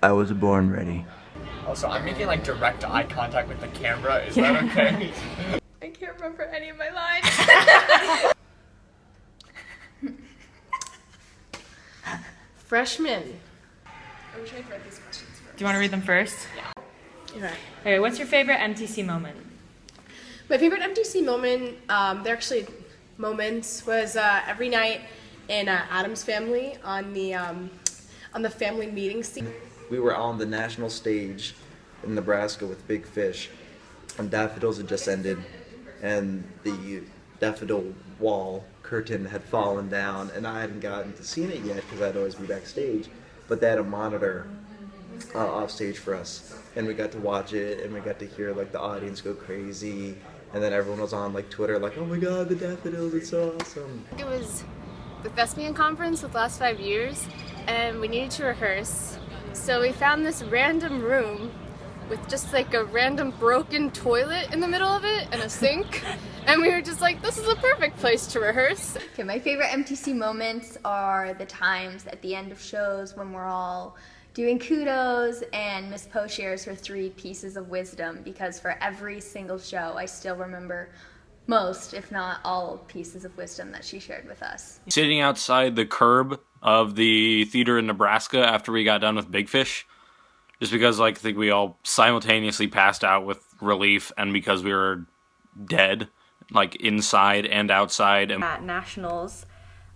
I was born ready. Also, I'm making like direct eye contact with the camera. Is that okay? I can't remember any of my lines. Freshman. I wish I'd read these questions first. Do you want to read them first? Yeah. Okay, what's your favorite MTC moment? My favorite MTC moment, they're actually moments, was every night in Adam's Family on the family meeting scene. We were on the national stage in Nebraska with Big Fish, and Daffodils had just ended, and the Daffodil wall curtain had fallen down, and I hadn't gotten to see it yet because I'd always be backstage, but they had a monitor off stage for us, and we got to watch it, and we got to hear like the audience go crazy, and then everyone was on like Twitter like, oh my god, the Daffodils, it's so awesome. It was the thespian conference of the last 5 years, and we needed to rehearse, so we found this random room with just like a random broken toilet in the middle of it and a sink. And we were just like, this is a perfect place to rehearse. Okay, my favorite MTC moments are the times at the end of shows when we're all doing kudos and Miss Poe shares her 3 pieces of wisdom, because for every single show I still remember most, if not all, pieces of wisdom that she shared with us. Sitting outside the curb of the theater in Nebraska after we got done with Big Fish, just because like I think we all simultaneously passed out with relief, and because we were dead, like inside and outside. And at Nationals,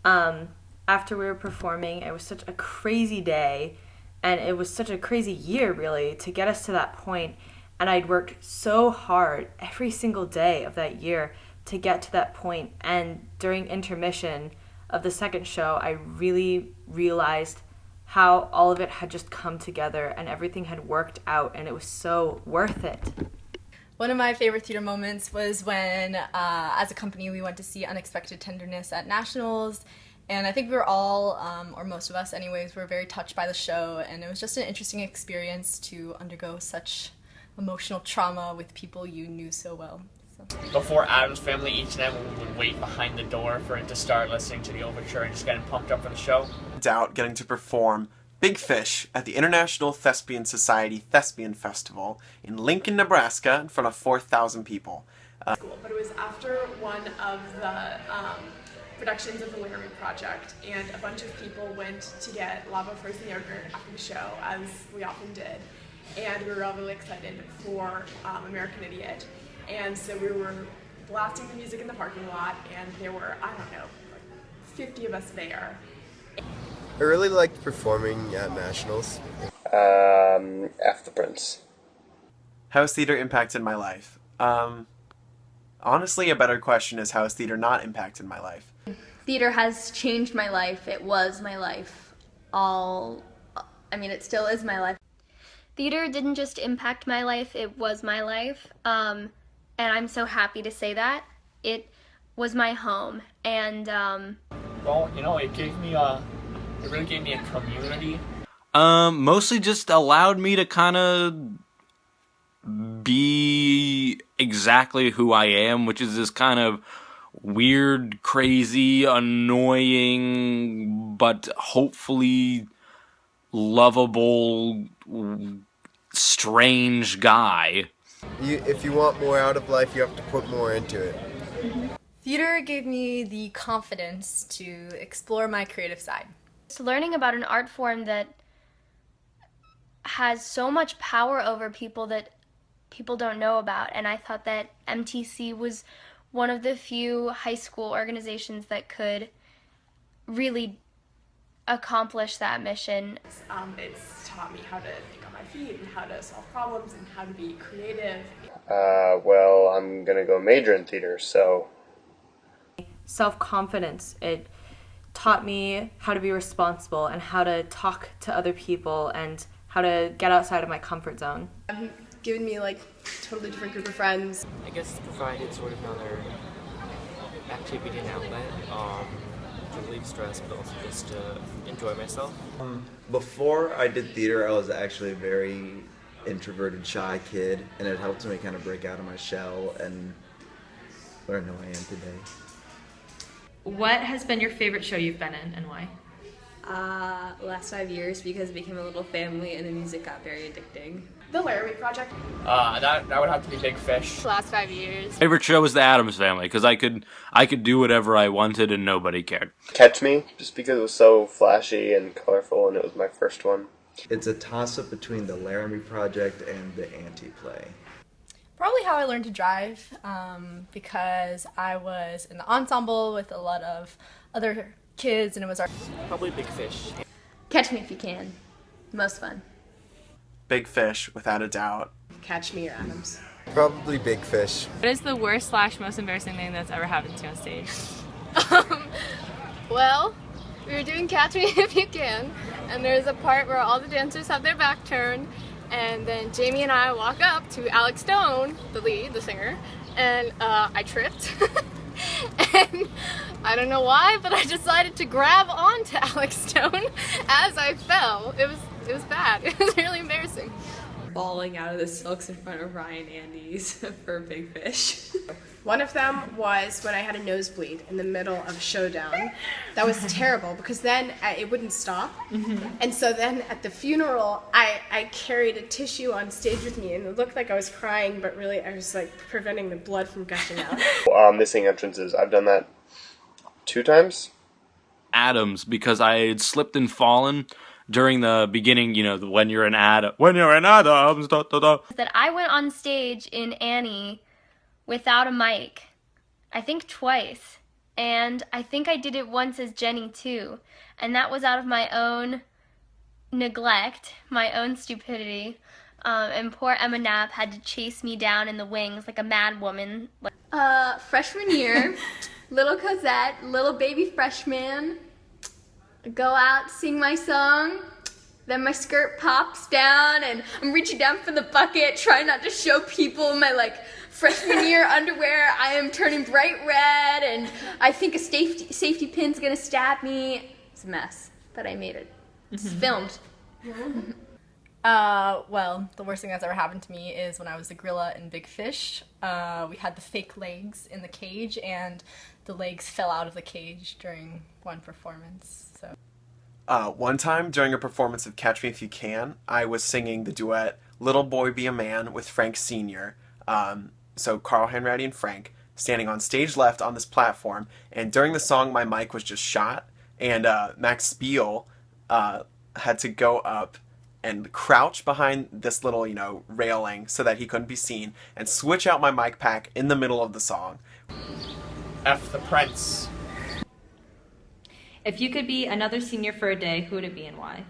after we were performing, it was such a crazy day, and it was such a crazy year really to get us to that point. And I'd worked so hard every single day of that year to get to that point. And during intermission of the second show, I really realized how all of it had just come together and everything had worked out, and it was so worth it. One of my favorite theater moments was when, as a company, we went to see Unexpected Tenderness at Nationals, and I think we were all, or most of us anyways, were very touched by the show, and it was just an interesting experience to undergo such emotional trauma with people you knew so well. Before Adam's Family, each night we would wait behind the door for it to start listening to the overture and just getting pumped up for the show. Out getting to perform Big Fish at the International Thespian Society Thespian Festival in Lincoln, Nebraska, in front of 4,000 people. But it was after one of the productions of the Laramie Project, and a bunch of people went to get lava frozen yogurt after the show, as we often did, and we were all really excited for American Idiot. And so we were blasting the music in the parking lot, and there were, I don't know, like 50 of us there. I really liked performing at Nationals. F the Prince. How has theater impacted my life? Honestly, a better question is, how has theater not impacted my life? Theater has changed my life. It was my life. It still is my life. Theater didn't just impact my life, it was my life. And I'm so happy to say that. It was my home, and well, it really gave me a community. Mostly just allowed me to kind of be exactly who I am, which is this kind of weird, crazy, annoying, but hopefully lovable, strange guy. If you want more out of life, you have to put more into it. Theater gave me the confidence to explore my creative side. Just learning about an art form that has so much power over people that people don't know about, and I thought that MTC was one of the few high school organizations that could really accomplish that mission. It's taught me how to think on my feet and how to solve problems and how to be creative. Well, I'm gonna go major in theater, so... Self-confidence. It taught me how to be responsible and how to talk to other people and how to get outside of my comfort zone. Given me like totally different group of friends. I guess it provided sort of another activity and outlet to relieve stress, but also just to enjoy myself. Before I did theater, I was actually a very introverted, shy kid, and it helped me kind of break out of my shell and learn who I am today. What has been your favorite show you've been in, and why? Last 5 years because it became a little family and the music got very addicting. The Laramie Project. That would have to be Big Fish. Last 5 years. Favorite show was The Addams Family because I could do whatever I wanted and nobody cared. Catch Me, just because it was so flashy and colorful, and it was my first one. It's a toss-up between The Laramie Project and The Anti-Play. Probably How I Learned to Drive, because I was in the ensemble with a lot of other kids, and it was our... Probably Big Fish. Catch Me If You Can. Most fun. Big Fish, without a doubt. Catch Me or Addams. Probably Big Fish. What is the worst / most embarrassing thing that's ever happened to you on stage? Well, we were doing Catch Me If You Can, and there's a part where all the dancers have their back turned, and then Jamie and I walk up to Alex Stone, the lead, the singer, and I tripped. And I don't know why, but I decided to grab onto Alex Stone as I fell. It was bad. It was really embarrassing. Falling out of the silks in front of Ryan Andes for Big Fish. One of them was when I had a nosebleed in the middle of Showdown. That was terrible because then it wouldn't stop. And so then at the funeral, I carried a tissue on stage with me, and it looked like I was crying, but really I was like preventing the blood from gushing out. Missing entrances. I've done that 2 times. Addams, because I had slipped and fallen during the beginning, when you're in Addams, da, da, da. That I went on stage in Annie without a mic, I think twice, and I think I did it once as Jenny too, and that was out of my own neglect, my own stupidity, and poor Emma Knapp had to chase me down in the wings like a mad woman. Freshman year, little Cosette, little baby freshman, go out, sing my song, then my skirt pops down and I'm reaching down for the bucket, trying not to show people my freshman year underwear. I am turning bright red and I think a safety pin's gonna stab me. It's a mess, but I made it. It's filmed. Well, the worst thing that's ever happened to me is when I was the gorilla in Big Fish. We had the fake legs in the cage, and the legs fell out of the cage during one performance. So. One time during a performance of Catch Me If You Can, I was singing the duet Little Boy Be a Man with Frank Sr. So Carl Hanratty and Frank standing on stage left on this platform, and during the song my mic was just shot, and Max Spiel had to go up and crouch behind this little, railing so that he couldn't be seen, and switch out my mic pack in the middle of the song. F the Prince. If you could be another senior for a day, who would it be and why?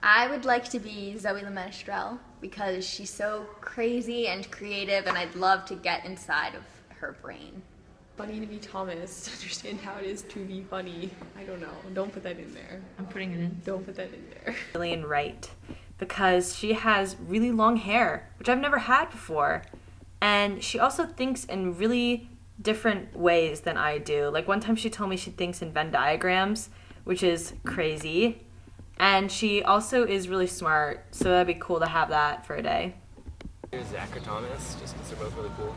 I would like to be Zoe Lemenestrel because she's so crazy and creative, and I'd love to get inside of her brain. Funny to be Thomas, to understand how it is to be funny. I don't know. Don't put that in there. I'm putting it in. Don't put that in there. Lillian Wright, because she has really long hair, which I've never had before. And she also thinks in really different ways than I do. Like one time she told me she thinks in Venn diagrams, which is crazy. And she also is really smart, so that'd be cool to have that for a day. Here's Zach or Thomas, just because they're both really cool.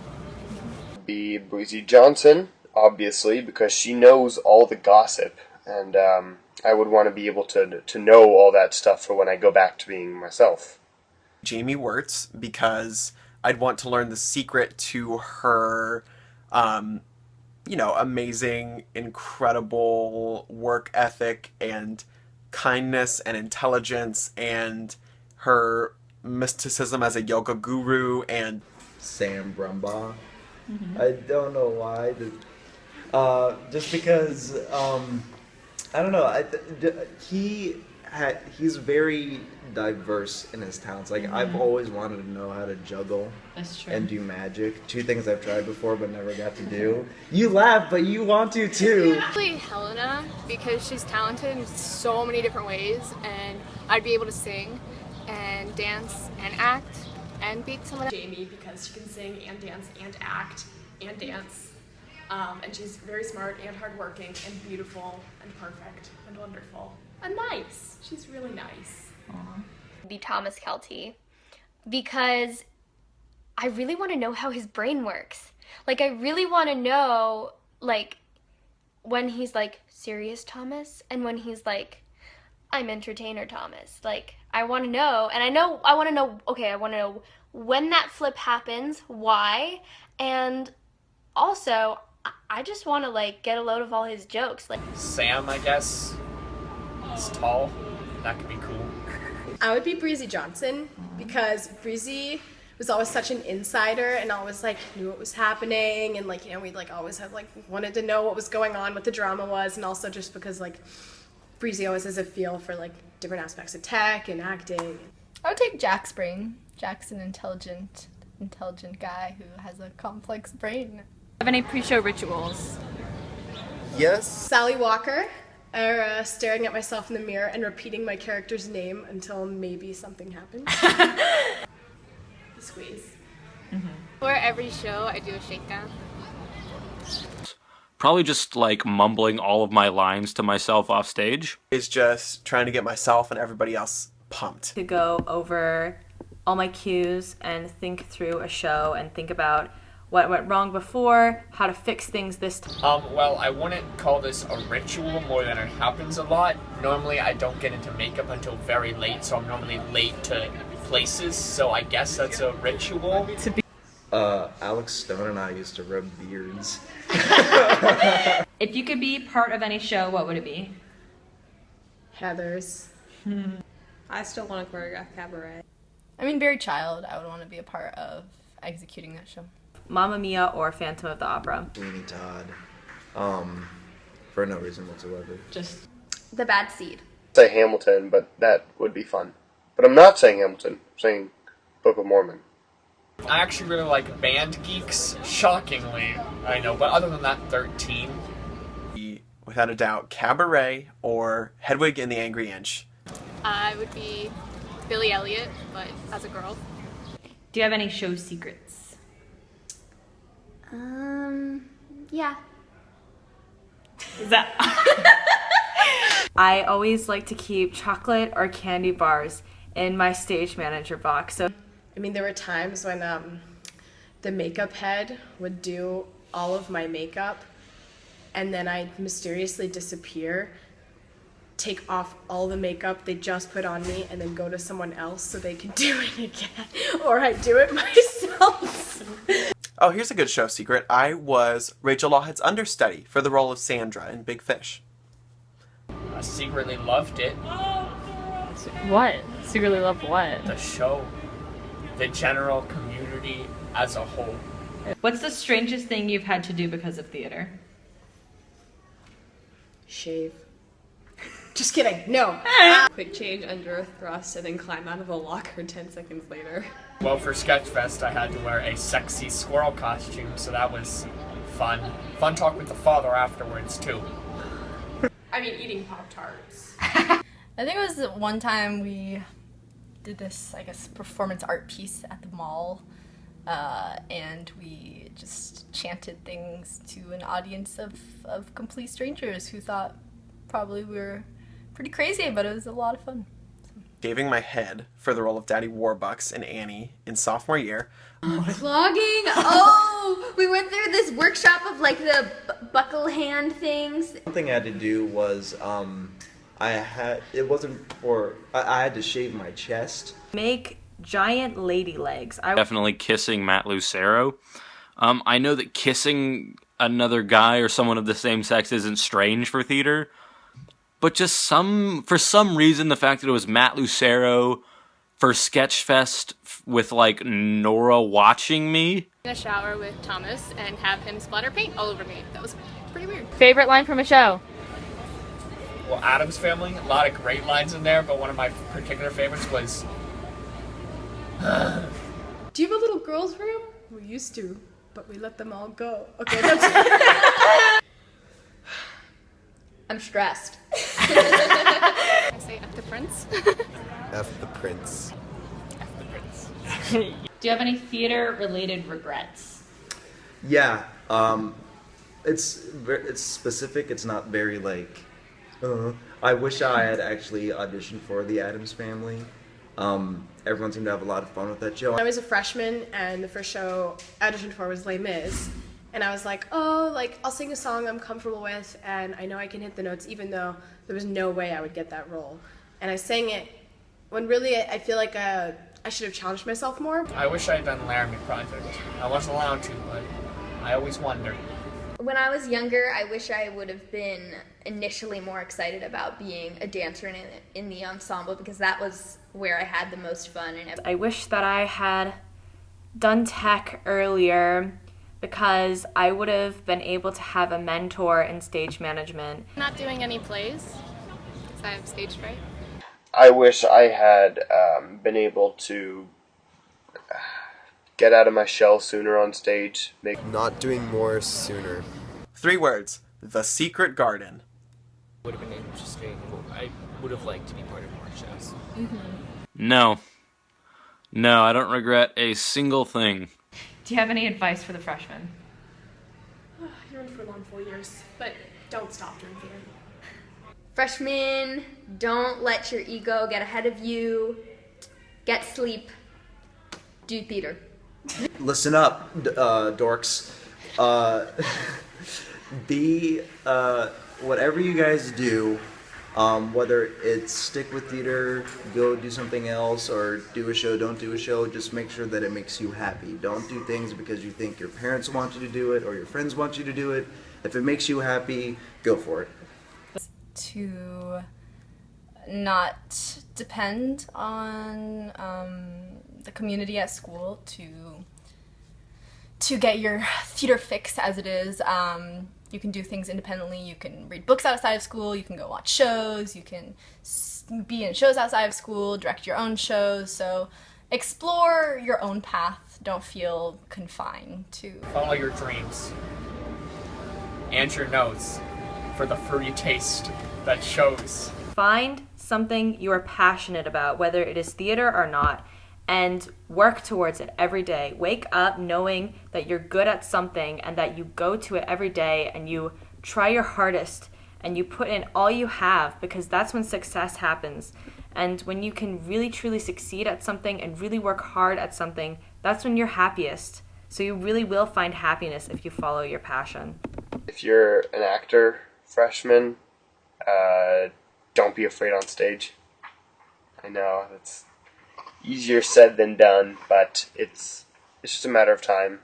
Be Breezy Johnson, obviously, because she knows all the gossip, and I would want to be able to know all that stuff for when I go back to being myself. Jamie Wirtz, because I'd want to learn the secret to her, amazing, incredible work ethic and kindness and intelligence, and her mysticism as a yoga guru, and Sam Brumbaugh. I don't know why. Just because I don't know. He's very diverse in his talents. I've always wanted to know how to juggle and do magic. 2 things I've tried before but never got to do. You laugh, but you want to too. Actually, Helena, because she's talented in so many different ways, and I'd be able to sing and dance and act and beat someone. Jamie, because she can sing and dance and act and dance. And she's very smart and hardworking and beautiful and perfect and wonderful and nice. She's really nice. Be Thomas Kelty because I really want to know how his brain works. I really want to know, when he's serious Thomas and when he's I'm entertainer Thomas. Like, I want to know, and I want to know when that flip happens, why, and also, I just want to, like, get a load of all his jokes. Like, Sam, I guess. He's tall. That could be cool. I would be Breezy Johnson, because Breezy was always such an insider and always, like, knew what was happening, and, like, you know, we'd, like, always have, like, wanted to know what was going on, what the drama was, and also just because, like, Breezy always has a feel for, like, different aspects of tech and acting. I would take Jack's brain. Jack's an intelligent guy who has a complex brain. Have any pre-show rituals? Yes. Sally Walker, or staring at myself in the mirror and repeating my character's name until maybe something happens. Squeeze. For every show, I do a shakedown. Probably just like mumbling all of my lines to myself off stage. Is just trying to get myself and everybody else pumped. To go over all my cues and think through a show and think about what went wrong before, how to fix things this time. Well, I wouldn't call this a ritual more than it happens a lot. Normally, I don't get into makeup until very late, so I'm normally late to places, so I guess that's a ritual. Alex Stone and I used to rub beards. If you could be part of any show, what would it be? Heathers. I still want to choreograph Cabaret. I mean, Very Child, I would want to be a part of executing that show. Mamma Mia or Phantom of the Opera. Sweeney Todd. For no reason whatsoever. Just The Bad Seed. Say Hamilton, but that would be fun. But I'm not saying Hamilton. I'm saying Book of Mormon. I actually really like Band Geeks, shockingly, I know, but other than that, 13. Without a doubt, Cabaret or Hedwig and the Angry Inch. I would be Billy Elliot, but as a girl. Do you have any show secrets? Yeah. Is that... I always like to keep chocolate or candy bars in my stage manager box. So, I mean, there were times when the makeup head would do all of my makeup, and then I'd mysteriously disappear, take off all the makeup they just put on me, and then go to someone else so they could do it again. Or I'd do it myself. Oh, here's a good show secret. I was Rachel Lawhead's understudy for the role of Sandra in Big Fish. I secretly loved it. What? Secretly love what? The show. The general community as a whole. What's the strangest thing you've had to do because of theater? Shave. Just kidding. No. quick change under a thrust and then climb out of a locker 10 seconds later. Well, for Sketchfest, I had to wear a sexy squirrel costume, so that was fun. Fun talk with the father afterwards, too. I mean, eating Pop-Tarts. I think it was one time we did this, I guess, performance art piece at the mall, and we just chanted things to an audience of complete strangers who thought probably we were pretty crazy, but it was a lot of fun. Shaving my head for the role of Daddy Warbucks in Annie in sophomore year. Clogging? Oh, we went through this workshop of like the buckle hand things. One thing I had to do was I had to shave my chest. Make giant lady legs. Definitely kissing Matt Lucero. I know that kissing another guy or someone of the same sex isn't strange for theater, but just for some reason, the fact that it was Matt Lucero for Sketchfest with like Nora watching me. In a shower with Thomas and have him splatter paint all over me. That was pretty weird. Favorite line from a show? Well, Addams Family, a lot of great lines in there, but one of my particular favorites was... Do you have a little girl's room? We used to, but we let them all go. Okay, that's... I'm stressed. I say F the Prince. F the Prince. F the Prince. Do you have any theater-related regrets? Yeah, it's specific. It's not very like. I wish I had actually auditioned for the Addams Family. Everyone seemed to have a lot of fun with that show. I was a freshman, and the first show I auditioned for was Les Mis. And I was like, oh, like, I'll sing a song I'm comfortable with, and I know I can hit the notes, even though there was no way I would get that role. and I sang it when really I feel like I should have challenged myself more. I wish I had done Laramie Project. I wasn't allowed to, but I always wondered. When I was younger, I wish I would have been initially more excited about being a dancer in the ensemble, because that was where I had the most fun. And I wish that I had done tech earlier, because I would have been able to have a mentor in stage management. Not doing any plays, because I have stage fright. I wish I had been able to get out of my shell sooner on stage. Not doing more sooner. 3 words. The Secret Garden. Would have been interesting. I would have liked to be part of more shows. No. No, I don't regret a single thing. Do you have any advice for the freshmen? You're in for long 4 years, but don't stop doing theater. Freshmen, don't let your ego get ahead of you. Get sleep. Do theater. Listen up, dorks. Be whatever you guys do, whether it's stick with theater, go do something else, or do a show, don't do a show, just make sure that it makes you happy. Don't do things because you think your parents want you to do it or your friends want you to do it. If it makes you happy, go for it. To not depend on the community at school to get your theater fix as it is. You can do things independently. You can read books outside of school. You can go watch shows. You can be in shows outside of school, direct your own shows. So explore your own path. Don't feel confined to. Follow your dreams and your nose for the fruity taste that shows. Find something you are passionate about, whether it is theater or not, and work towards it every day. Wake up knowing that you're good at something and that you go to it every day and you try your hardest and you put in all you have, because that's when success happens. And when you can really truly succeed at something and really work hard at something, that's when you're happiest. So you really will find happiness if you follow your passion. If you're an actor, freshman, don't be afraid on stage. I know it's easier said than done, but it's just a matter of time.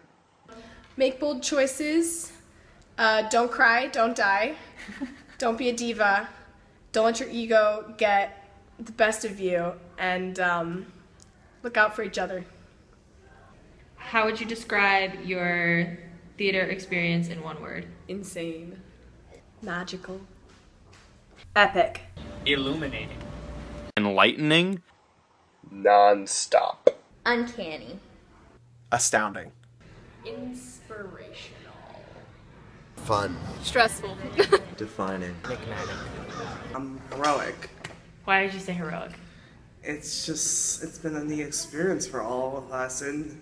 Make bold choices. Don't cry. Don't die. Don't be a diva. Don't let your ego get the best of you. And look out for each other. How would you describe your theater experience in one word? Insane. Magical. Epic. Illuminating. Enlightening. Non-stop. Uncanny. Astounding. Inspirational. Fun. Stressful. Defining. Heroic. Why did you say heroic? It's been a neat experience for all of us, and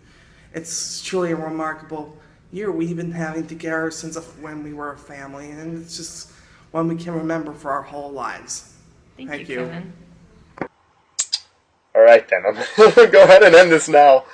it's truly a remarkable year we've been having together since when we were a family, and it's just one we can remember for our whole lives. Thank you, Kevin. All right, then. I'm going to go ahead and end this now.